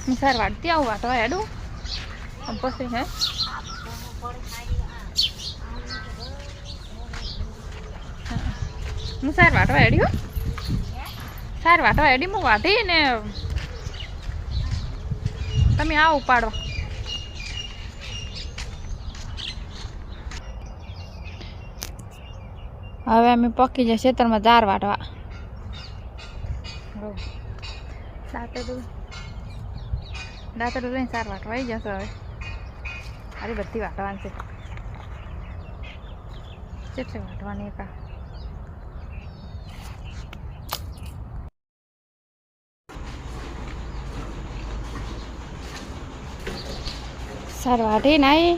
હું સાર વાટતી આવું વાટવા હેડું પછી હે હું સાર વાટવા હેડ્યો સાર વાટવા હેડી હું વાટી ને તમે આવો ઉપાડો હવે અમે પકી જાય ખેતરમાં ધાર વાટવા દાંતડું લઈને સાર વાટવા આવી જશે હવે અરે બધી વાટવાની છે કેટલી વાટવાની એકા સાર વાટી નાઈ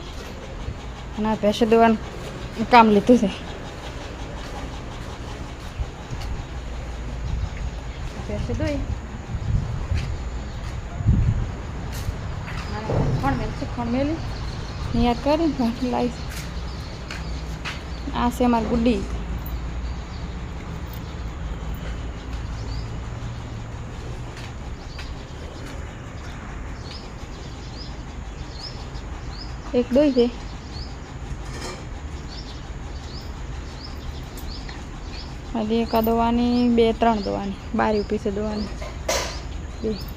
અને ભેંસો દોવાનું કામ લીધું છે ભેંસો દોઈ ખણ મેલી યાદ કરી ભાખરી લાવીશ આ છે અમારી ગુડ્ડી એક દોઈ છે હજી એક દોવાની બે ત્રણ દોવાની બારી પીસે દોવાની બે